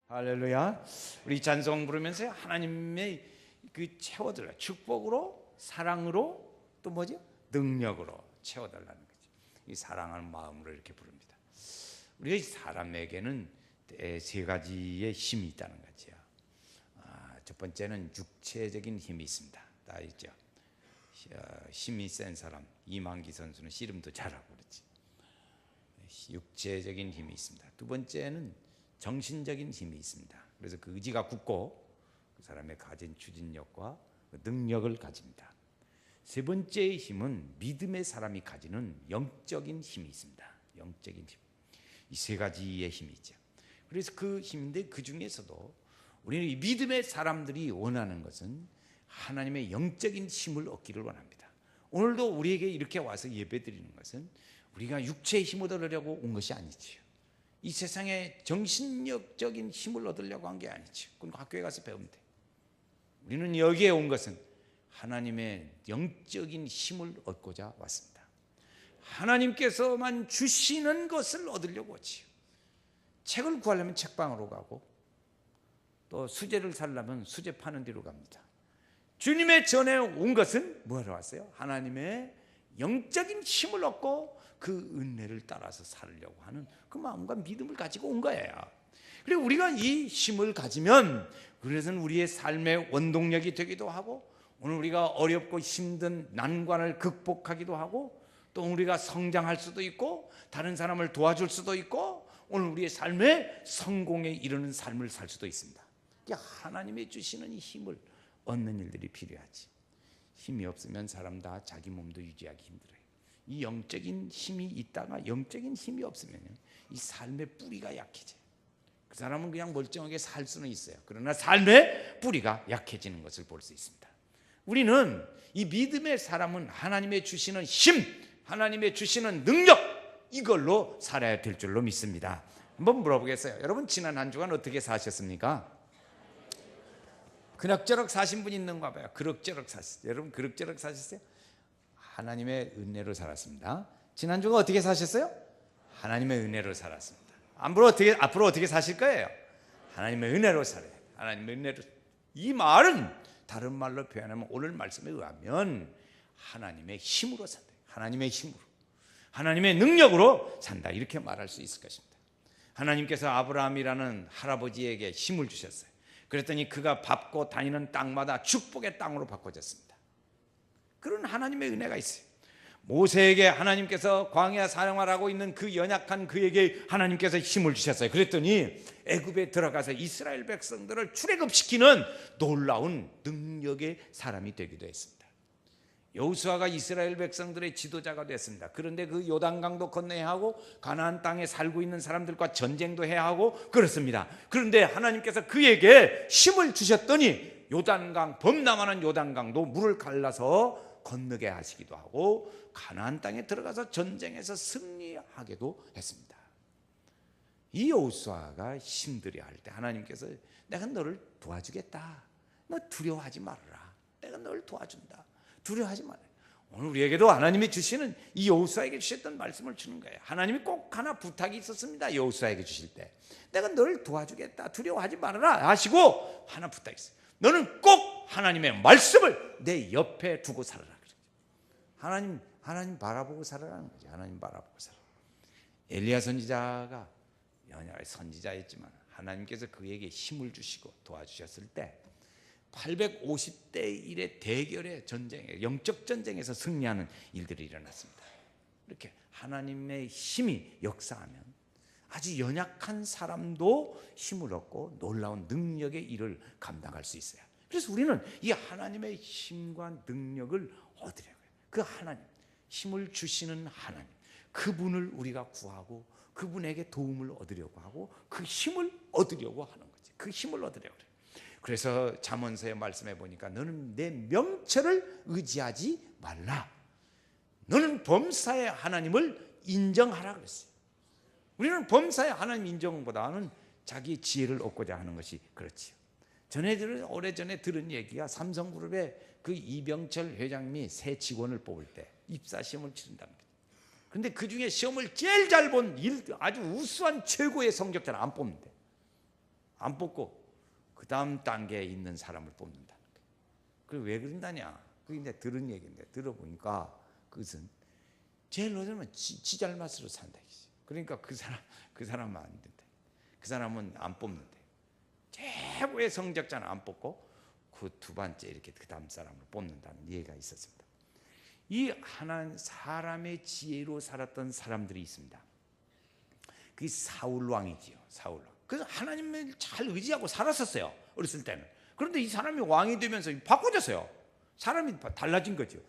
할렐루야. 우리 찬송 부르면서 하나님의 그 채워달라. 축복으로, 사랑으로, 또 뭐죠? 능력으로 채워달라는 거죠. 이 사랑하는 마음으로 이렇게 부릅니다. 우리 사람에게는 세 가지의 힘이 있다는 거죠. 첫 번째는 육체적인 힘이 있습니다. 다 있죠. 힘이 센 사람 이만기 선수는 씨름도 잘하고 그렇지. 육체적인 힘이 있습니다. 두 번째는 정신적인 힘이 있습니다. 그래서 그 의지가 굳고 그 사람의 가진 추진력과 능력을 가집니다. 세 번째의 힘은 믿음의 사람이 가지는 영적인 힘이 있습니다. 영적인 힘. 이 세 가지의 힘이 있죠. 그래서 그 힘인데 그 중에서도 우리는 이 믿음의 사람들이 원하는 것은 하나님의 영적인 힘을 얻기를 원합니다. 오늘도 우리에게 이렇게 와서 예배드리는 것은 우리가 육체의 힘을 얻으려고 온 것이 아니지요. 이 세상에 정신력적인 힘을 얻으려고 한 게 아니죠. 그건 학교에 가서 배우면 돼. 우리는 여기에 온 것은 하나님의 영적인 힘을 얻고자 왔습니다. 하나님께서만 주시는 것을 얻으려고 오지요. 책을 구하려면 책방으로 가고 또 수제를 살려면 수제 파는 데로 갑니다. 주님의 전에 온 것은 뭐하러 왔어요? 하나님의 영적인 힘을 얻고 그 은혜를 따라서 살려고 하는 그 마음과 믿음을 가지고 온 거예요. 그리고 우리가 이 힘을 가지면 그래서 우리의 삶의 원동력이 되기도 하고 오늘 우리가 어렵고 힘든 난관을 극복하기도 하고 또 우리가 성장할 수도 있고 다른 사람을 도와줄 수도 있고 오늘 우리의 삶의 성공에 이르는 삶을 살 수도 있습니다. 하나님이 주시는 이 힘을 얻는 일들이 필요하지. 힘이 없으면 사람 다 자기 몸도 유지하기 힘들어요. 이 영적인 힘이 있다가 영적인 힘이 없으면 이 삶의 뿌리가 약해져요. 그 사람은 그냥 멀쩡하게 살 수는 있어요. 그러나 삶의 뿌리가 약해지는 것을 볼 수 있습니다. 우리는 이 믿음의 사람은 하나님의 주시는 힘, 하나님의 주시는 능력 이걸로 살아야 될 줄로 믿습니다. 한번 물어보겠어요. 여러분 지난 한 주간 어떻게 사셨습니까? 그럭저럭 사신 분 있는가 봐요. 그럭저럭 사셨어요. 여러분 그럭저럭 사셨어요? 하나님의 은혜로 살았습니다. 지난주가 어떻게 사셨어요? 하나님의 은혜로 살았습니다. 앞으로 어떻게 사실 거예요? 하나님의 은혜로 살아요. 하나님의 은혜로. 이 말은 다른 말로 표현하면 오늘 말씀에 의하면 하나님의 힘으로 산다. 하나님의 힘으로. 하나님의 능력으로 산다. 이렇게 말할 수 있을 것입니다. 하나님께서 아브라함이라는 할아버지에게 힘을 주셨어요. 그랬더니 그가 밟고 다니는 땅마다 축복의 땅으로 바꿔졌습니다. 그런 하나님의 은혜가 있어요. 모세에게 하나님께서 광야 사령하라고 있는 그 연약한 그에게 하나님께서 힘을 주셨어요. 그랬더니 애굽에 들어가서 이스라엘 백성들을 출애굽시키는 놀라운 능력의 사람이 되기도 했습니다. 여호수아가 이스라엘 백성들의 지도자가 됐습니다. 그런데 그 요단강도 건너야 하고 가나안 땅에 살고 있는 사람들과 전쟁도 해야 하고 그렇습니다. 그런데 하나님께서 그에게 힘을 주셨더니 요단강 범람하는 요단강도 물을 갈라서 건너게 하시기도 하고 가나안 땅에 들어가서 전쟁에서 승리하게도 했습니다. 이 여호수아가 힘들어 할 때 하나님께서 내가 너를 도와주겠다. 너 두려워하지 말아라. 내가 너를 도와준다. 두려워하지 말아라. 오늘 우리에게도 하나님이 주시는 이 여호수아에게 주셨던 말씀을 주는 거예요. 하나님이 꼭 하나 부탁이 있었습니다. 여호수아에게 주실 때 내가 너를 도와주겠다. 두려워하지 말아라 하시고 하나 부탁이 있어요. 너는 꼭 하나님의 말씀을 내 옆에 두고 살아라. 하나님 바라보고 살아라는 거죠. 하나님 바라보고 살아. 엘리야 선지자가 연약한 선지자였지만 하나님께서 그에게 힘을 주시고 도와주셨을 때 850대 1의 대결의 전쟁에 영적 전쟁에서 승리하는 일들이 일어났습니다. 이렇게 하나님의 힘이 역사하면 아주 연약한 사람도 힘을 얻고 놀라운 능력의 일을 감당할 수 있어요. 그래서 우리는 이 하나님의 힘과 능력을 얻으려고요. 그 하나님, 힘을 주시는 하나님, 그분을 우리가 구하고 그분에게 도움을 얻으려고 하고 그 힘을 얻으려고 하는 거지. 그 힘을 얻으려고 그래요. 그래서 잠언서의 말씀에 보니까 너는 내 명철을 의지하지 말라. 너는 범사의 하나님을 인정하라 그랬어요. 우리는 범사의 하나님 인정보다는 자기 지혜를 얻고자 하는 것이 그렇지요. 오래전에 들은 얘기가 삼성그룹의 그 이병철 회장님이 새 직원을 뽑을 때 입사시험을 치른다는 거예요. 그런데 그 중에 시험을 제일 잘 본 아주 우수한 최고의 성적자를 안 뽑는데 안 뽑고 그 다음 단계에 있는 사람을 뽑는다는 거예요. 그래 왜 그런다냐? 그게 이제 들은 얘기인데 들어보니까 그것은 제일 어려우면 지 잘맛으로 산다. 그러니까 그 사람은 안 된다. 그 사람은 안 뽑는다. 최고의 성적자는 안 뽑고 그 두 번째 이렇게 그 다음 사람을 뽑는다는 예가 있었습니다. 이 하나님 사람의 지혜로 살았던 사람들이 있습니다. 그게 사울 왕이지요. 사울 왕. 그래서 하나님을 잘 의지하고 살았었어요. 어렸을 때는. 그런데 이 사람이 왕이 되면서 바꿔졌어요. 사람이 달라진 거죠.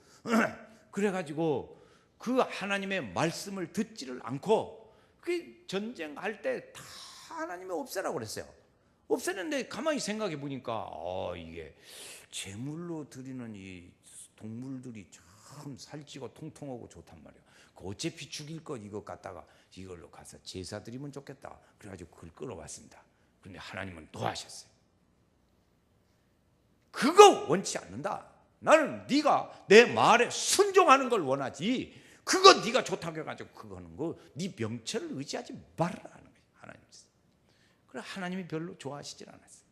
그래가지고 그 하나님의 말씀을 듣지를 않고 그 전쟁할 때 다 하나님이 없애라고 그랬어요. 없애는데 가만히 생각해 보니까 이게 제물로 드리는 이 동물들이 참 살찌고 통통하고 좋단 말이에요. 어차피 죽일 것 이거 갖다가 이걸로 가서 제사 드리면 좋겠다. 그래가지고 그걸 끌어왔습니다. 그런데 하나님은 노하셨어요. 그거 원치 않는다. 나는 네가 내 말에 순종하는 걸 원하지. 그거 네가 좋다고 해가지고 그거 하는 거 네 명철을 의지하지 말아라 하는 거예요. 하나님께서. 그래 하나님이 별로 좋아하시질 않았어요.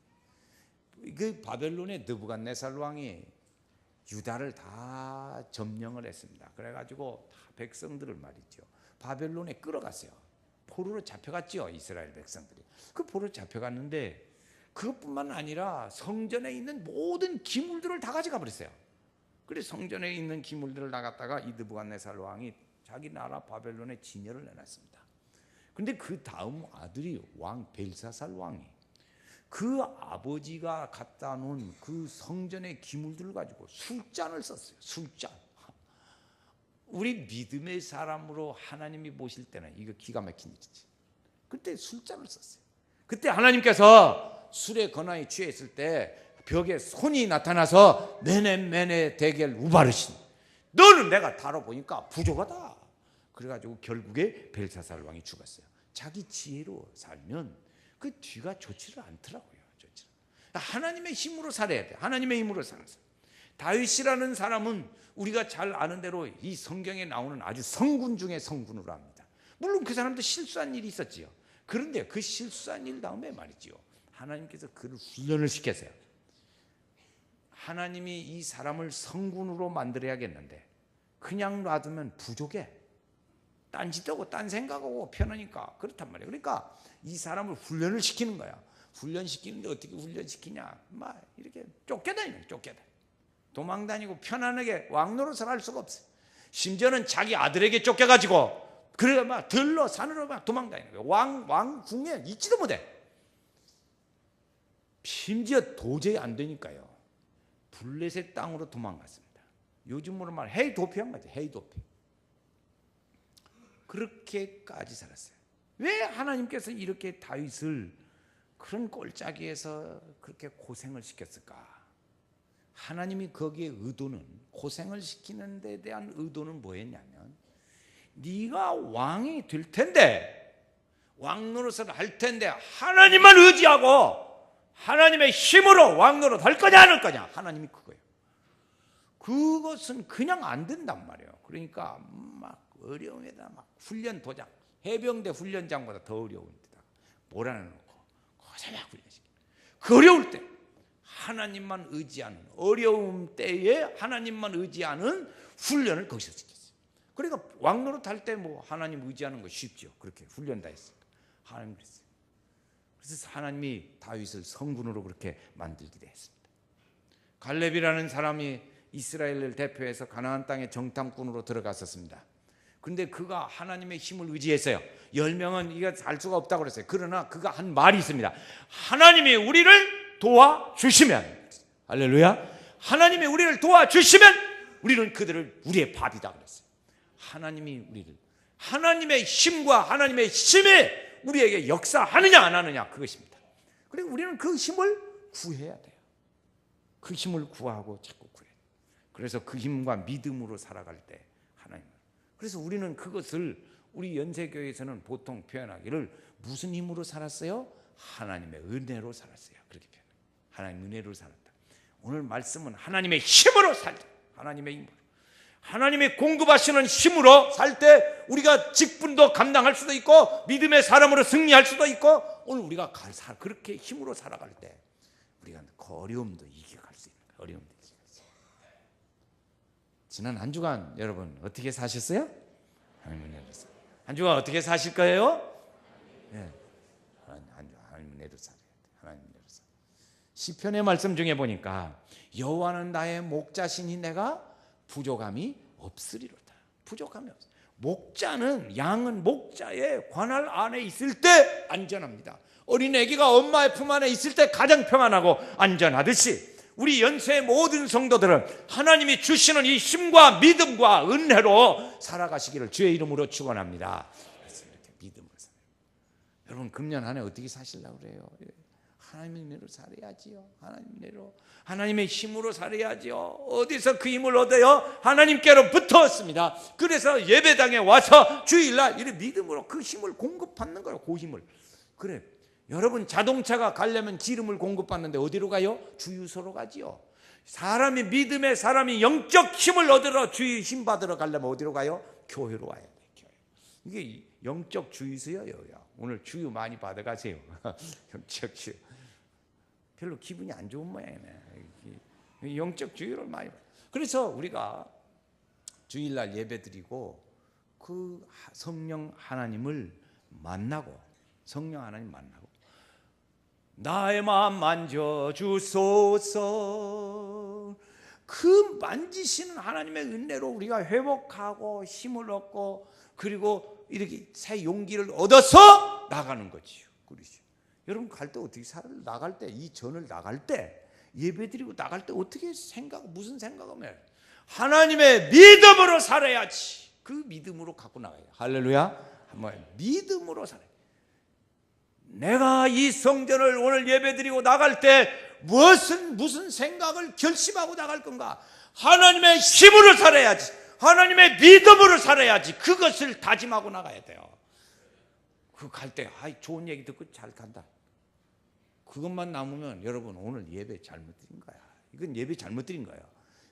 그 바벨론의 느부갓네살 왕이 유다를 다 점령을 했습니다. 그래가지고 다 백성들을 말이죠. 바벨론에 끌어갔어요. 포로로 잡혀갔죠. 이스라엘 백성들이. 그 포로로 잡혀갔는데 그것뿐만 아니라 성전에 있는 모든 기물들을 다 가져가 버렸어요. 그래서 성전에 있는 기물들을 나갔다가 이 느부갓네살 왕이 자기 나라 바벨론에 진열을 내놨습니다. 그런데 그 다음 아들이 왕 벨사살 왕이 그 아버지가 갖다 놓은 그 성전의 기물들을 가지고 술잔을 썼어요. 술잔. 우리 믿음의 사람으로 하나님이 보실 때는 이거 기가 막힌 일이지. 그때 술잔을 썼어요. 그때 하나님께서 술에 거나이 취해 있을 때 벽에 손이 나타나서 메네 대겔 우바르신 너는 내가 다뤄보니까 부족하다. 그래가지고 결국에 벨사살 왕이 죽었어요. 자기 지혜로 살면 그 뒤가 좋지를 않더라고요. 하나님의 힘으로 살아야 돼. 하나님의 힘으로 살아서. 다윗이라는 사람은 우리가 잘 아는 대로 이 성경에 나오는 아주 성군 중에 성군으로 합니다. 물론 그 사람도 실수한 일이 있었지요. 그런데 그 실수한 일 다음에 말이지요. 하나님께서 그를 훈련을 시켰어요. 하나님이 이 사람을 성군으로 만들어야겠는데 그냥 놔두면 부족해. 딴짓하고 딴 생각하고 편하니까 그렇단 말이에요. 그러니까 이 사람을 훈련을 시키는 거야. 훈련시키는데 어떻게 훈련시키냐? 막 이렇게 쫓겨다니는 거예요. 쫓겨다니고 도망다니고 편안하게 왕노릇을 할 수가 없어요. 심지어는 자기 아들에게 쫓겨가지고 그래 막 들러 산으로 막 도망다니는 거예요. 왕궁에 있지도 못해. 심지어 도저히 안 되니까요. 블레셋 땅으로 도망갔습니다. 요즘으로 말하면 헤이 도피한 거죠. 헤이 도피. 그렇게까지 살았어요. 왜 하나님께서 이렇게 다윗을 그런 꼴짜기에서 그렇게 고생을 시켰을까? 하나님이 거기에 의도는 고생을 시키는 데 대한 의도는 뭐였냐면 네가 왕이 될 텐데 왕노릇을 할 텐데 하나님만 의지하고 하나님의 힘으로 왕노릇 할 거냐 안 할 거냐 하나님이 그거예요. 그것은 그냥 안 된단 말이에요. 그러니까 막 어려움에다 막 훈련 도장 해병대 훈련장보다 더 어려운 데다가 몰아넣고 거기서 막 훈련시켜. 그 어려울 때 하나님만 의지하는 어려움 때에 하나님만 의지하는 훈련을 거기서 시켰어요. 그러니까 왕노릇 할 때 뭐 하나님 의지하는 거 쉽죠. 그렇게 훈련 다 했으니까 하나님 그랬어요. 그래서 하나님이 다윗을 성군으로 그렇게 만들기도 했습니다. 갈렙이라는 사람이 이스라엘을 대표해서 가나안 땅의 정탐꾼으로 들어갔었습니다. 그런데 그가 하나님의 힘을 의지했어요. 10명은 이거 할 수가 없다고 그랬어요. 그러나 그가 한 말이 있습니다. 하나님이 우리를 도와주시면, 할렐루야, 하나님이 우리를 도와주시면 우리는 그들을 우리의 밥이다 그랬어요. 하나님이 우리를, 하나님의 힘과 하나님의 힘이 우리에게 역사하느냐 안 하느냐 그것입니다. 그리고 우리는 그 힘을 구해야 돼요. 그 힘을 구하고 자꾸 구해요. 그래서 그 힘과 믿음으로 살아갈 때 하나님. 그래서 우리는 그것을 우리 연세교회에서는 보통 표현하기를 무슨 힘으로 살았어요? 하나님의 은혜로 살았어요. 그렇게 표현해요. 하나님의 은혜로 살았다. 오늘 말씀은 하나님의 힘으로 살자. 하나님의 힘으로. 하나님이 공급하시는 힘으로 살 때 우리가 직분도 감당할 수도 있고 믿음의 사람으로 승리할 수도 있고 오늘 우리가 그렇게 힘으로 살아갈 때 우리가 그 어려움도 이겨갈 수 있는 거예요. 어려움도 이겨갈 수 있는 거예요. 지난 한 주간 여러분 어떻게 사셨어요? 한 주간 어떻게 사실 거예요? 네. 하나님 은혜로 살아야 돼. 하나님 은혜로 살아. 시편의 말씀 중에 보니까 여호와는 나의 목자시니 내가 부족함이 없으리로다. 부족함이 없어. 목자는 양은 목자의 관할 안에 있을 때 안전합니다. 어린 아기가 엄마의 품 안에 있을 때 가장 평안하고 안전하듯이 우리 연세의 모든 성도들은 하나님이 주시는 이 힘과 믿음과 은혜로 살아가시기를 주의 이름으로 축원합니다. 그래서 이렇게 믿음으로 살아요. 여러분 금년 한 해 어떻게 사시려고 그래요? 하나님의 은혜로 살아야지요. 하나님의 은혜로, 하나님의 힘으로 살아야지요. 어디서 그 힘을 얻어요? 하나님께로부터 얻습니다. 그래서 예배당에 와서 주일날 이렇게 믿음으로 그 힘을 공급받는 거예요. 그 힘을. 그래. 여러분 자동차가 가려면 기름을 공급받는데 어디로 가요? 주유소로 가지요. 사람이 믿음의 사람이 영적 힘을 얻으러 주의 힘 받으러 가려면 어디로 가요? 교회로 와야 돼요. 교회. 이게 영적 주유소예요. 오늘 주유 많이 받아가세요. 영적 주유. 별로 기분이 안 좋은 모양이네. 영적 주유를 많이 받아요. 그래서 우리가 주일날 예배드리고 그 성령 하나님을 만나고 성령 하나님 만나고 나의 마음 만져주소서. 그 만지시는 하나님의 은혜로 우리가 회복하고 힘을 얻고 그리고 이렇게 새 용기를 얻어서 나가는 거지요. 그러죠. 여러분 갈 때 어떻게 살아요? 나갈 때 이 전을 나갈 때 예배드리고 나갈 때 어떻게 무슨 생각하면 하나님의 믿음으로 살아야지. 그 믿음으로 갖고 나가요. 할렐루야. 한번 믿음으로 살아요. 내가 이 성전을 오늘 예배드리고 나갈 때 무슨 생각을 결심하고 나갈 건가? 하나님의 힘으로 살아야지. 하나님의 믿음으로 살아야지. 그것을 다짐하고 나가야 돼요. 그 갈 때 좋은 얘기 듣고 잘 간다. 그것만 남으면 여러분 오늘 예배 잘못 드린 거야. 이건 예배 잘못 드린 거예요.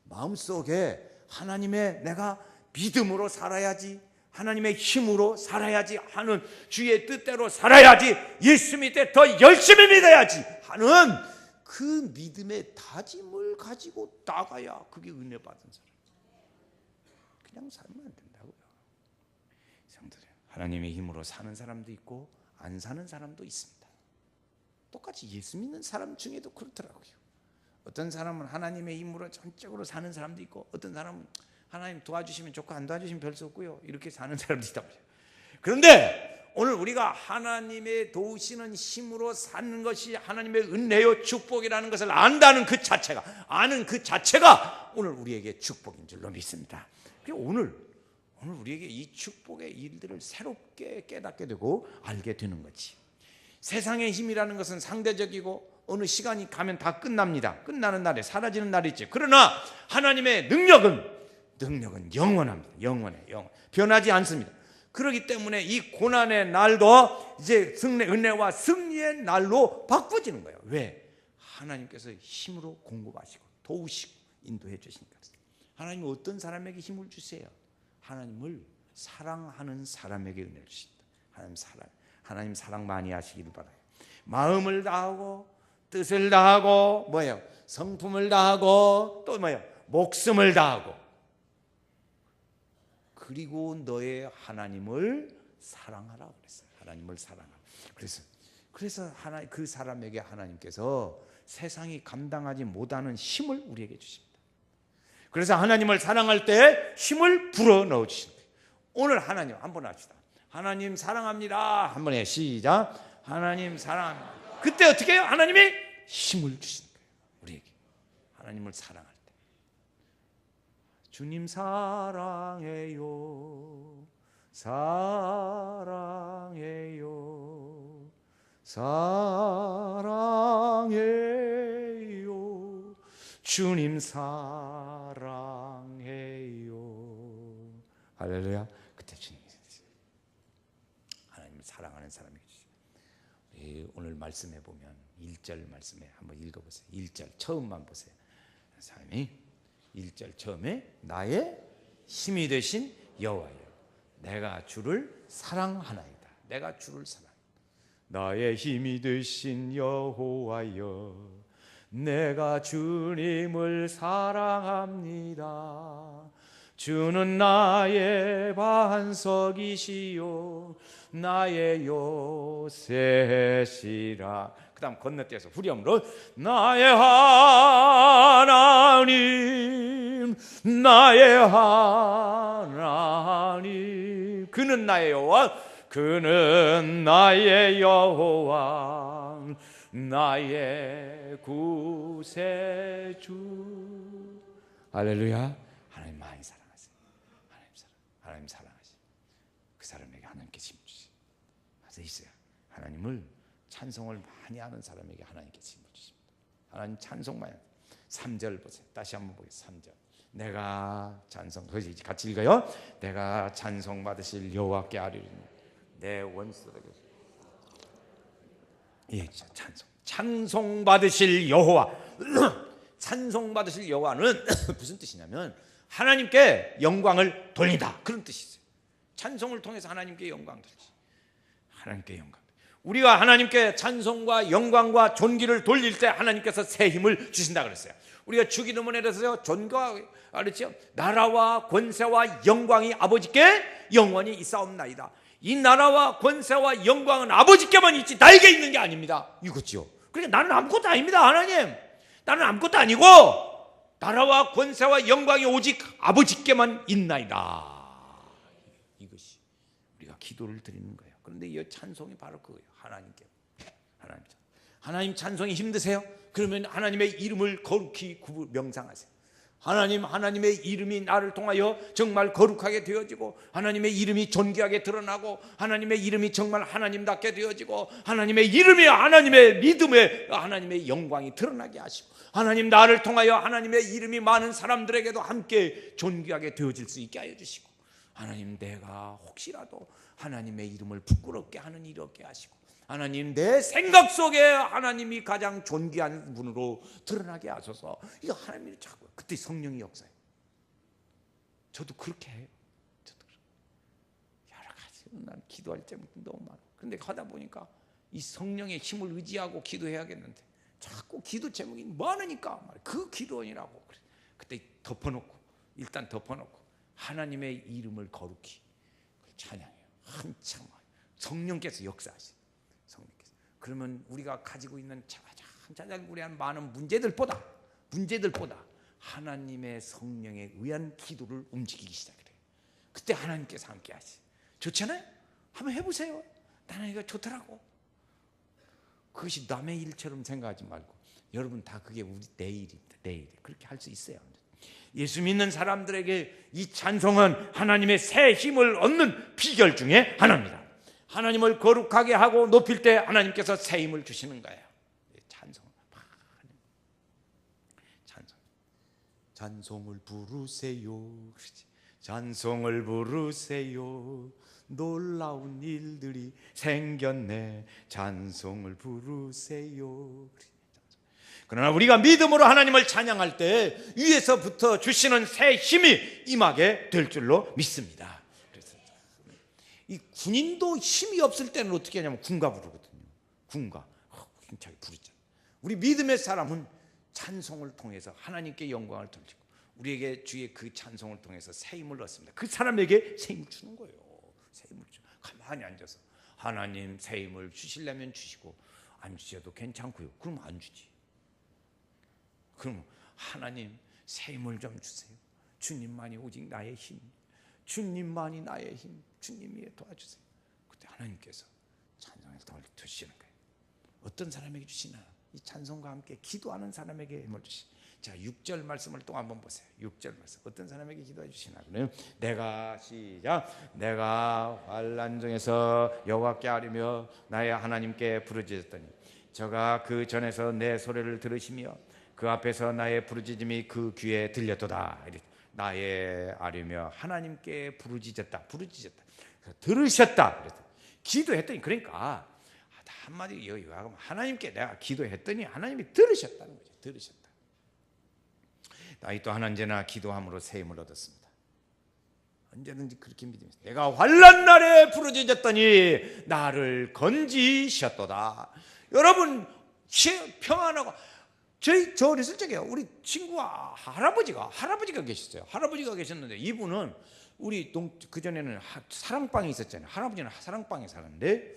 마음속에 하나님의 내가 믿음으로 살아야지, 하나님의 힘으로 살아야지 하는 주의 뜻대로 살아야지, 예수 믿을 때 더 열심히 믿어야지 하는 그 믿음의 다짐을 가지고 나가야 그게 은혜 받은 사람. 그냥 살면 안 된다고요. 성도들, 하나님의 힘으로 사는 사람도 있고 안 사는 사람도 있습니다. 똑같이 예수 믿는 사람 중에도 그렇더라고요. 어떤 사람은 하나님의 힘으로 전적으로 사는 사람도 있고 어떤 사람은 하나님 도와주시면 좋고 안 도와주시면 별 수 없고요. 이렇게 사는 사람도 있다고요. 그런데 오늘 우리가 하나님의 도우시는 힘으로 사는 것이 하나님의 은혜요 축복이라는 것을 안다는 그 자체가, 아는 그 자체가 오늘 우리에게 축복인 줄로 믿습니다. 오늘 우리에게 이 축복의 일들을 새롭게 깨닫게 되고 알게 되는 거지. 세상의 힘이라는 것은 상대적이고 어느 시간이 가면 다 끝납니다. 끝나는 날에 사라지는 날이 있지. 그러나 하나님의 능력은 영원합니다. 영원해. 변하지 않습니다. 그렇기 때문에 이 고난의 날도 이제 은혜와 승리의 날로 바꿔지는 거예요. 왜? 하나님께서 힘으로 공급하시고 도우시고 인도해 주시니까. 하나님은 어떤 사람에게 힘을 주세요? 하나님을 사랑하는 사람에게 은혜를 주신다. 하나님 사랑 많이 하시기를 바라요. 마음을 다하고 뜻을 다하고 성품을 다하고 또 목숨을 다하고 그리고 너의 하나님을 사랑하라 그랬어요. 하나님을 사랑하라. 그래서 그 사람에게 하나님께서 세상이 감당하지 못하는 힘을 우리에게 주십니다. 그래서 하나님을 사랑할 때 힘을 불어 넣어 주시는 거예요. 오늘 하나님 한번 합시다. 하나님 사랑합니다. 한번 해. 시작. 하나님 사랑합니다. 그때 어떻게 해요? 하나님이 힘을 주시는 거예요. 우리에게. 하나님을 사랑할 때. 주님 사랑해요. 사랑해요. 사랑해요. 주님 사랑해요. 할렐루야. 그때 주님이 하나님을 사랑하는 사람에게 주시죠. 오늘 말씀해 보면 1절 말씀에 한번 읽어보세요. 1절 처음만 보세요. 사람이 1절 처음에 나의 힘이 되신 여호와여, 내가 주를 사랑하나이다. 내가 주를 사랑. 나의 힘이 되신 여호와여, 내가 주님을 사랑합니다. 주는 나의 반석이시요 나의 요새시라. 그 다음 건너뛰어서 후렴으로 나의 하나님, 나의 하나님, 그는 나의 여호와, 그는 나의 여호와, 나의 구세주. 할렐루야. 하나님 많이 사랑하세요. 하나님 사랑하세요. 그 사람에게 하나님께 힘 주세요. 맞아 있어요. 하나님을 찬송을 많이 하는 사람에게 하나님께 힘을 주십니다. 하나님 찬송 많이. 3절 보세요. 다시 한번 보겠습니다. 3절. 내가 찬송, 같이 읽어요. 내가 찬송 받으실 여호와께 아뢰리니 내 원수들에게. 예, 찬송 받으실 여호와. 찬송 받으실 여호와는 무슨 뜻이냐면 하나님께 영광을 돌린다, 그런 뜻이 있어요. 찬송을 통해서 하나님께 영광 돌리지. 하나님께 영광. 우리가 하나님께 찬송과 영광과 존귀를 돌릴 때 하나님께서 새 힘을 주신다 그랬어요. 우리가 주기도문에서 존귀와 그랬죠. 나라와 권세와 영광이 아버지께 영원히 있사옵나이다. 이 나라와 권세와 영광은 아버지께만 있지 나에게 있는 게 아닙니다. 이거죠. 그러니까 나는 아무것도 아닙니다. 하나님, 나는 아무것도 아니고 나라와 권세와 영광이 오직 아버지께만 있나이다. 이것이 우리가 기도를 드리는 거예요. 그런데 이 찬송이 바로 그거예요. 하나님 찬송이 힘드세요? 그러면 하나님의 이름을 거룩히 명상하세요. 하나님의 이름이 나를 통하여 정말 거룩하게 되어지고, 하나님의 이름이 존귀하게 드러나고, 하나님의 이름이 정말 하나님답게 되어지고, 하나님의 이름이 하나님의 믿음에 하나님의 영광이 드러나게 하시고, 하나님 나를 통하여 하나님의 이름이 많은 사람들에게도 함께 존귀하게 되어질 수 있게 하여 주시고, 하나님 내가 혹시라도 하나님의 이름을 부끄럽게 하는 일이 없게 하시고, 하나님 내 생각 속에 하나님이 가장 존귀한 분으로 드러나게 하소서. 이거 하나님이 자꾸 그때 성령이 역사해요. 저도 그렇게 해요. 여러 가지 난 기도할 때 너무 많아. 그런데 하다 보니까 이 성령의 힘을 의지하고 기도해야겠는데 자꾸 기도 제목이 많으니까 그 기도원이라고 그래. 그때 일단 덮어놓고 하나님의 이름을 거룩히 찬양해요. 한참 성령께서 역사하시. 그러면 우리가 가지고 있는 자잘구레한 많은 문제들보다 하나님의 성령에 의한 기도를 움직이기 시작해요. 그때 하나님께서 함께 하시. 좋잖아요? 한번 해보세요. 나는 이거 좋더라고. 그것이 남의 일처럼 생각하지 말고 여러분 다 그게 내 일입니다. 내 일. 그렇게 할 수 있어요. 예수 믿는 사람들에게 이 찬송은 하나님의 새 힘을 얻는 비결 중에 하나입니다. 하나님을 거룩하게 하고 높일 때 하나님께서 새 힘을 주시는 거예요. 찬송을 부르세요. 찬송을 부르세요. 놀라운 일들이 생겼네. 찬송을 부르세요. 그러나 우리가 믿음으로 하나님을 찬양할 때 위에서부터 주시는 새 힘이 임하게 될 줄로 믿습니다. 이 군인도 힘이 없을 때는 어떻게 하냐면 군가 부르거든요. 군가 힘차게 부르잖아요. 우리 믿음의 사람은 찬송을 통해서 하나님께 영광을 돌리고 우리에게 주의 그 찬송을 통해서 새 힘을 얻습니다. 그 사람에게 새 힘을 주는 거예요. 새 힘을 줘. 가만히 앉아서 하나님 새 힘을 주시려면 주시고 안 주셔도 괜찮고요. 그럼 안 주지. 그럼 하나님 새 힘을 좀 주세요. 주님만이 오직 나의 힘. 주님만이 나의 힘. 주님이 도와주세요. 그때 하나님께서 찬송을 주시는 거예요. 어떤 사람에게 주시나? 이 찬송과 함께 기도하는 사람에게 힘을 주시. 자, 6절 말씀을 또 한번 보세요. 6절 말씀. 어떤 사람에게 기도해 주시나? 그러면 내가 환난 중에서 여호와께 아뢰며 나의 하나님께 부르짖었더니 저가 그 전에서 내 소리를 들으시며 그 앞에서 나의 부르짖음이 그 귀에 들렸도다. 나의 아뢰며 하나님께 부르짖었다. 들으셨다. 기도했더니 그러니까 한마디 요약하면 하나님께 내가 기도했더니 하나님이 들으셨다는 거죠. 들으셨다. 다윗도 하나님께나 기도함으로 새 힘을 얻었습니다. 언제든지 그렇게 믿으면서 내가 환난 날에 부르짖었더니 나를 건지셨도다. 여러분 평안하고 저 어렸을 적에 우리 친구가 할아버지가 계셨어요. 할아버지가 계셨는데 이분은 우리 그전에는 사랑방이 있었잖아요. 할아버지는 사랑방에 살았는데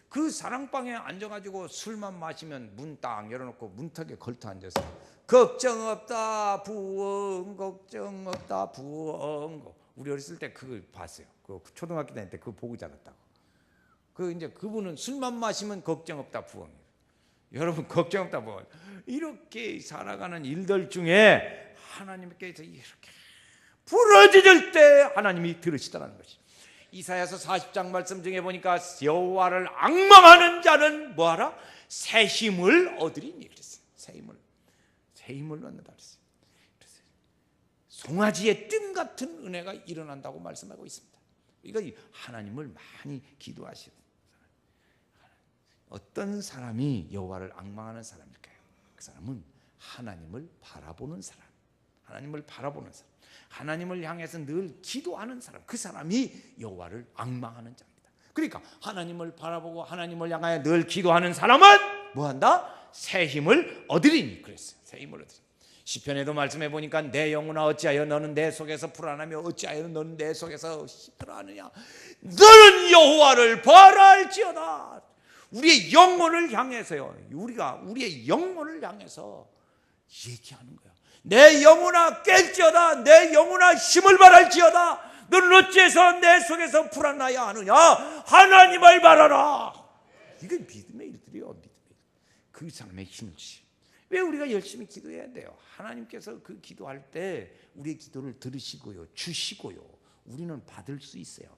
그 사랑방에 앉아가지고 술만 마시면 문 딱 열어놓고 문턱에 걸터 앉아서 걱정 없다 부엉 걱정 없다 부엉. 우리 어렸을 때 그거 봤어요. 그 초등학교 다닐 때 그거 보고 자랐다고. 이제 그분은 술만 마시면 걱정 없다 부엉. 여러분 걱정 없다 부엉. 이렇게 살아가는 일들 중에 하나님께서 이렇게 부르짖을 때 하나님이 들으시더라는 것이. 이사야서 40장 말씀 중에 보니까 여호와를 앙망하는 자는 뭐하라? 새 힘을 얻으리니 그랬어요. 새 힘을 얻는다 그랬어요. 송아지의 뜸 같은 은혜가 일어난다고 말씀하고 있습니다. 이거 하나님을 많이 기도하시는 어떤 사람이 여호와를 앙망하는 사람일까요? 그 사람은 하나님을 바라보는 사람, 하나님을 향해서 늘 기도하는 사람, 그 사람이 여호와를 앙망하는 자입니다. 그러니까 하나님을 바라보고 하나님을 향하여 늘 기도하는 사람은 뭐한다? 새 힘을 얻으리니 그랬어요. 새 힘을 얻으리니. 시편에도 말씀해 보니까 내 영혼아 어찌하여 너는 내 속에서 불안하며 어찌하여 너는 내 속에서 시들어하느냐. 너는 여호와를 바랄지어다. 우리의 영혼을 향해서요. 우리의 영혼을 향해서 얘기하는 거야. 내 영혼아 깰지어다. 내 영혼아 힘을 바랄지어다. 너는 어찌해서 내 속에서 불안하여 하느냐. 하나님을 바라라. 이게 믿음의 일들이요. 그 사람의 힘을 주시. 왜 우리가 열심히 기도해야 돼요? 하나님께서 그 기도할 때 우리의 기도를 들으시고요, 주시고요. 우리는 받을 수 있어요.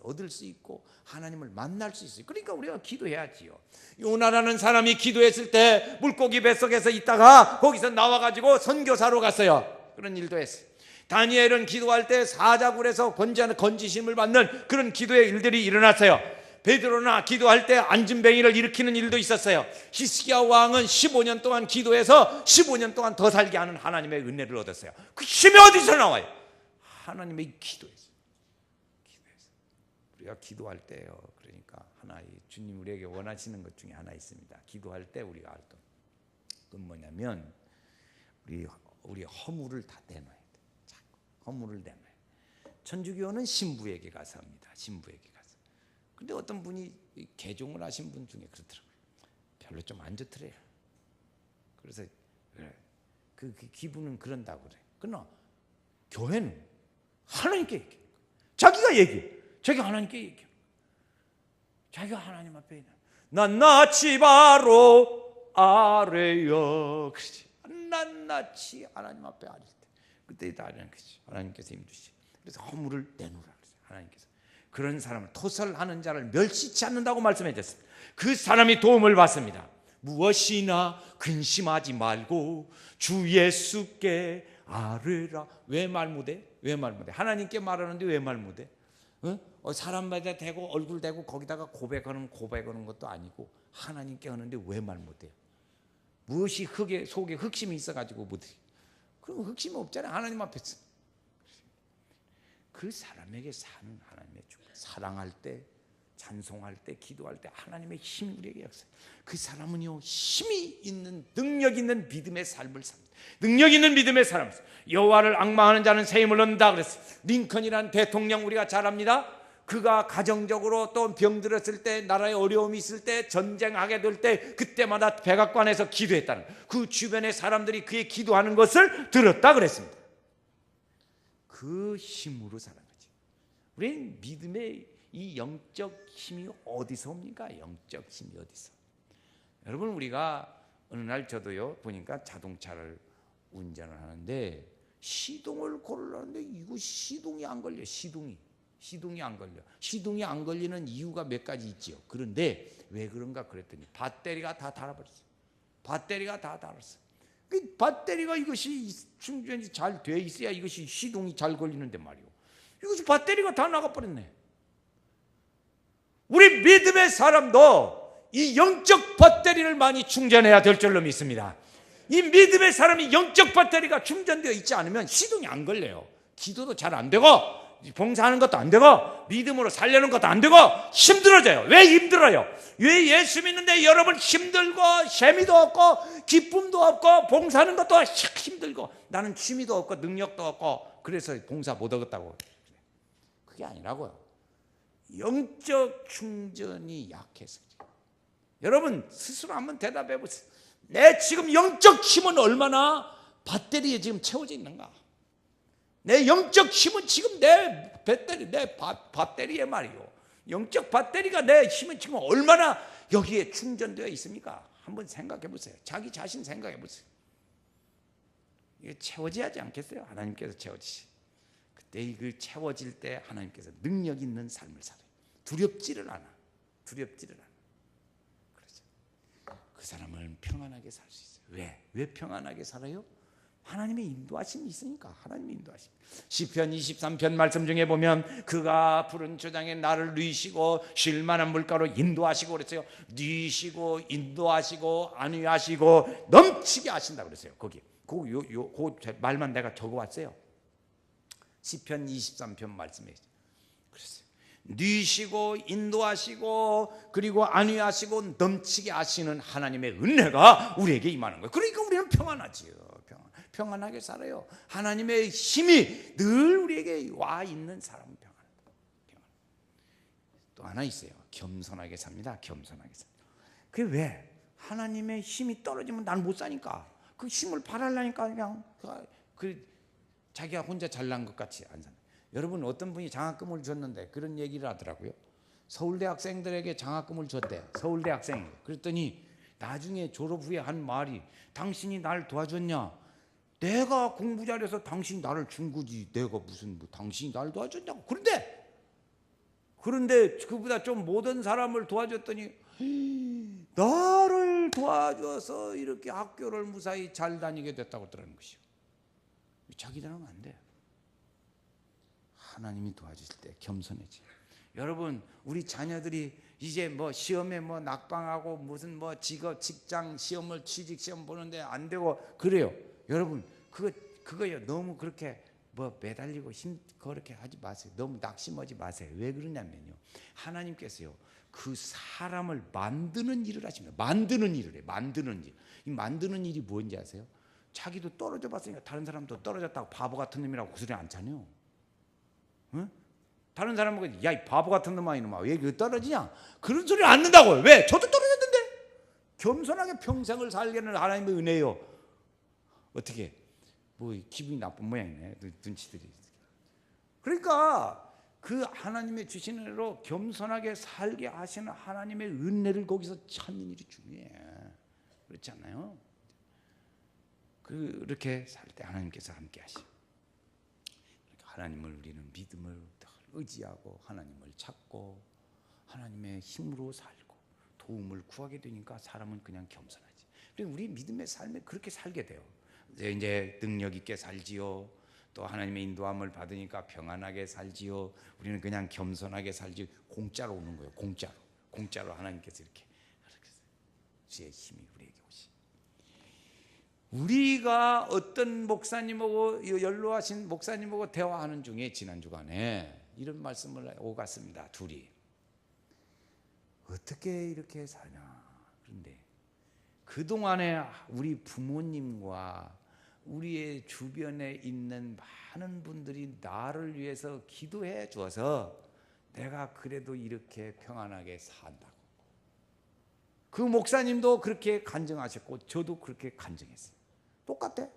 얻을 수 있고 하나님을 만날 수 있어요. 그러니까 우리가 기도해야지요. 요나라는 사람이 기도했을 때 물고기 뱃속에서 있다가 거기서 나와가지고 선교사로 갔어요. 그런 일도 했어요. 다니엘은 기도할 때 사자굴에서 건지심을 받는 그런 기도의 일들이 일어났어요. 베드로나 기도할 때 안진뱅이를 일으키는 일도 있었어요. 히스기야 왕은 15년 동안 기도해서 15년 동안 더 살게 하는 하나님의 은혜를 얻었어요. 그 힘이 어디서 나와요? 하나님의 기도에서. 우리가 기도할 때요. 그러니까 하나 주님 우리에게 원하시는 것 중에 하나 있습니다. 기도할 때 우리가 할 것. 그건 뭐냐면 우리 허물을 다 내놔야 돼. 자꾸 허물을 내놔야 돼. 천주교는 신부에게 가서 합니다. 신부에게 가서. 근데 어떤 분이 개종을 하신 분 중에 그렇더라고요. 별로 좀 안 좋더래요. 그래서 그 기분은 그런다고 그래. 그러나 교회는 하나님께 얘기해. 자기가 얘기해. 자기가 하나님께 얘기해. 자기가 하나님 앞에 있는 난 낯이 바로 아래여. 그렇지. 난 낯이 하나님 앞에 아릴 때 그때 다 아는 거지. 하나님께서 힘주시. 그래서 허물을 내놓으라 그랬어요. 하나님께서 그런 사람을 토설하는 자를 멸시치 않는다고 말씀해 주셨습니다. 그 사람이 도움을 받습니다. 무엇이나 근심하지 말고 주 예수께 아뢰라. 왜 말 못해? 하나님께 말하는데 왜 말 못해? 사람마다 대고 얼굴 대고 거기다가 고백하는 것도 아니고 하나님께 하는데 왜 말 못해요? 무엇이 속에 흑심이 있어가지고 못해? 그럼 흑심이 없잖아요. 하나님 앞에서. 그 사람에게 사는 하나님의 축복. 사랑할 때, 찬송할 때, 기도할 때 하나님의 힘이 우리에게 역사. 그 사람은요 힘이 있는 능력 있는 믿음의 삶을 삽니다. 능력 있는 믿음의 삶을 삽니다. 여호와를 앙망하는 자는 새 힘을 얻는다 그랬어요. 링컨이라는 대통령 우리가 잘 압니다. 그가 가정적으로 또 병들었을 때, 나라에 어려움이 있을 때, 전쟁하게 될 때 그때마다 백악관에서 기도했다는 거예요. 그 주변의 사람들이 그의 기도하는 것을 들었다 그랬습니다. 그 힘으로 사는 거지. 우리는 믿음의 이 영적 힘이 어디서 옵니까? 영적 힘이 어디서? 여러분 우리가 어느 날 저도요 보니까 자동차를 운전을 하는데 시동을 걸으려는데 이거 시동이 안 걸려. 시동이 안 걸려. 시동이 안 걸리는 이유가 몇 가지 있지요. 그런데 왜 그런가 그랬더니 배터리가 다 닳아버렸어요. 배터리가 다 닳았어. 그 배터리가 이것이 충전이 잘 돼 있어야 이것이 시동이 잘 걸리는데 말이요. 이것이 배터리가 다 나가버렸네. 우리 믿음의 사람도 이 영적 배터리를 많이 충전해야 될 줄로 믿습니다. 이 믿음의 사람이 영적 배터리가 충전되어 있지 않으면 시동이 안 걸려요. 기도도 잘 안 되고 봉사하는 것도 안 되고 믿음으로 살려는 것도 안 되고 힘들어져요. 왜 힘들어요? 왜 예수 믿는데 여러분 힘들고 재미도 없고 기쁨도 없고 봉사하는 것도 힘들고 나는 취미도 없고 능력도 없고 그래서 봉사 못 하겠다고. 그게 아니라고요. 영적 충전이 약해서. 여러분 스스로 한번 대답해 보세요. 내 지금 영적 힘은 얼마나 배터리에 지금 채워져 있는가? 내 영적 힘은 지금 내 배터리, 내 배터리에 말이요. 영적 배터리가 내 힘은 지금 얼마나 여기에 충전되어 있습니까? 한번 생각해 보세요. 자기 자신 생각해 보세요. 이게 채워져야 하지 않겠어요? 하나님께서 채워지시. 그때 그 채워질 때 하나님께서 능력 있는 삶을 살아요. 두렵지를 않아. 두렵지를 않아. 그렇죠. 그 사람은 평안하게 살 수 있어요. 왜? 왜 평안하게 살아요? 하나님의 인도하심이 있으니까. 하나님의 인도하심. 시편 23편 말씀 중에 보면 그가 푸른 초장에 나를 누이시고 쉴 만한 물가로 인도하시고 그랬어요. 누이시고 인도하시고 안위하시고 넘치게 하신다 그랬어요. 거기 그 말만 내가 적어왔어요. 시편 23편 말씀에 그랬어요. 누이시고 인도하시고 그리고 안위하시고 넘치게 하시는 하나님의 은혜가 우리에게 임하는 거예요. 그러니까 우리는 평안하지요. 평안하게 살아요. 하나님의 힘이 늘 우리에게 와 있는 사람은 평안합니다. 또 하나 있어요. 겸손하게 삽니다. 겸손하게 삽니다. 그게 왜? 하나님의 힘이 떨어지면 난 못 사니까. 그 힘을 바라려니까 그냥 자기가 혼자 잘난 것 같이 안 사는. 여러분 어떤 분이 장학금을 줬는데 그런 얘기를 하더라고요. 서울대 학생들에게 장학금을 줬대. 서울대 학생이. 그랬더니 나중에 졸업 후에 한 말이 당신이 날 도와줬냐? 내가 공부 잘해서 당신이 나를 준 거지. 내가 무슨 당신이 날 도와줬냐고. 그런데 그보다 좀 모든 사람을 도와줬더니 나를 도와줘서 이렇게 학교를 무사히 잘 다니게 됐다고 하더라는 것이요. 자기들은 안 돼. 하나님이 도와주실 때 겸손해지. 여러분 우리 자녀들이 이제 뭐 시험에 뭐 낙방하고 무슨 뭐 직업 직장 시험을 취직 시험 보는데 안 되고 그래요. 여러분 그거요 너무 그렇게 뭐 매달리고 그렇게 하지 마세요. 너무 낙심하지 마세요. 왜 그러냐면요. 하나님께서요 그 사람을 만드는 일을 하십니다. 만드는 일을 해. 만드는 일. 이 만드는 일이 뭔지 아세요? 자기도 떨어져 봤으니까 다른 사람도 떨어졌다고 바보 같은 놈이라고 그 소리 안 차네요. 응? 다른 사람은 야 이 바보 같은 놈아 이놈아 왜 그 떨어지냐? 그런 소리 안 듣는다고요. 왜? 저도 떨어졌는데. 겸손하게 평생을 살게는 하나님의 은혜요. 어떻게? 뭐 기분이 나쁜 모양이네. 눈치들이. 그러니까 그 하나님의 주시는 은혜로 겸손하게 살게 하시는 하나님의 은혜를 거기서 찾는 일이 중요해. 그렇지 않나요? 그렇게 살 때 하나님께서 함께 하시고 하나님을 우리는 믿음을 의지하고 하나님을 찾고 하나님의 힘으로 살고 도움을 구하게 되니까 사람은 그냥 겸손하지. 그리고 우리 믿음의 삶에 그렇게 살게 돼요. 이제 능력 있게 살지요. 또 하나님의 인도함을 받으니까 평안하게 살지요. 우리는 그냥 겸손하게 살지. 공짜로 오는 거예요. 공짜로 하나님께서 이렇게 주의 힘이 우리에게 오시. 우리가 어떤 목사님하고 연로하신 목사님하고 대화하는 중에 지난 주간에 이런 말씀을 오갔습니다. 둘이 어떻게 이렇게 사냐. 그런데 그 동안에 우리 부모님과 우리의 주변에 있는 많은 분들이 나를 위해서 기도해 줘서 내가 그래도 이렇게 평안하게 산다고. 그 목사님도 그렇게 간증하셨고 저도 그렇게 간증했어요. 똑같아.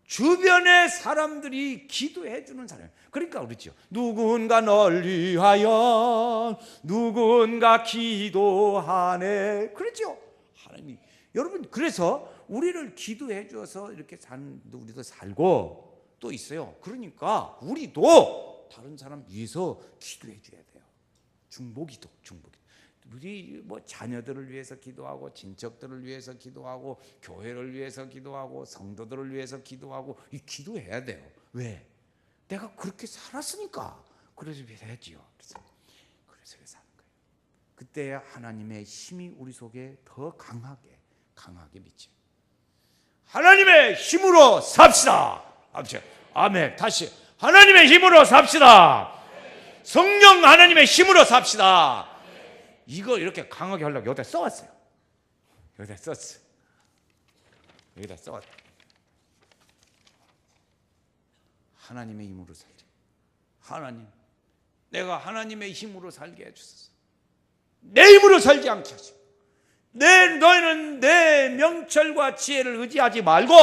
주변의 사람들이 기도해 주는 사람. 그러니까 그렇죠. 누군가 널 위하여 누군가 기도하네. 그렇죠. 하나님이 여러분 그래서 우리를 기도해 줘서 이렇게 사는 우리도 살고 또 있어요. 그러니까 우리도 다른 사람 위해서 기도해 줘야 돼요. 중보기도. 우리 뭐 자녀들을 위해서 기도하고 친척들을 위해서 기도하고 교회를 위해서 기도하고 성도들을 위해서 기도하고 이 기도해야 돼요. 왜? 내가 그렇게 살았으니까 그래서 해야지요. 그래서 사는 거예요. 그때 하나님의 힘이 우리 속에 더 강하게 미쳐. 하나님의 힘으로 삽시다. 아멘. 다시 하나님의 힘으로 삽시다. 성령 하나님의 힘으로 삽시다. 이거 이렇게 강하게 하려고 여기다 써왔어요. 여기다 썼어요. 여기다 써왔어요. 하나님의 힘으로 살자. 하나님, 내가 하나님의 힘으로 살게 해주소서. 내 힘으로 살지 않게 하시고, 너희는 내 명철과 지혜를 의지하지 말고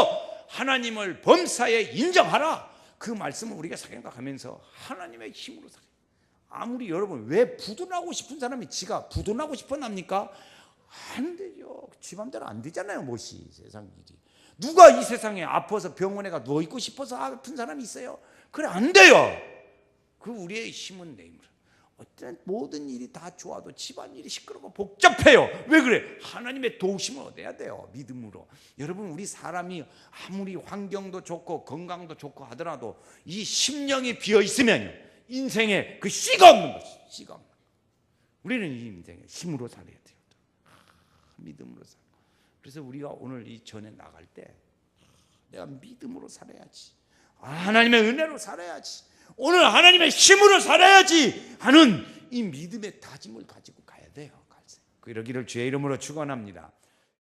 하나님을 범사에 인정하라. 그 말씀을 우리가 생각하면서 하나님의 힘으로 살아요. 아무리 여러분, 왜 부도나고 싶은 사람이 지가 부도나고 싶어납니까? 안 되죠. 지 맘대로 안 되잖아요. 무엇이 세상 일이. 누가 이 세상에 아파서 병원에 가 누워있고 싶어서 아픈 사람이 있어요? 그래, 안 돼요. 그 우리의 힘은 내 힘으로. 어떤 모든 일이 다 좋아도 집안일이 시끄럽고 복잡해요. 왜 그래? 하나님의 도우심을 얻어야 돼요. 믿음으로. 여러분, 우리 사람이 아무리 환경도 좋고 건강도 좋고 하더라도 이 심령이 비어있으면 인생에 그 씨가 없는 것이, 씨가 없는 것. 우리는 이 인생에 힘으로 살아야 돼요. 믿음으로 살고. 그래서 우리가 오늘 이 전에 나갈 때 내가 믿음으로 살아야지, 하나님의 은혜로 살아야지, 오늘 하나님의 힘으로 살아야지 하는 이 믿음의 다짐을 가지고 가야 돼요. 그러기를 주의 이름으로 축원합니다.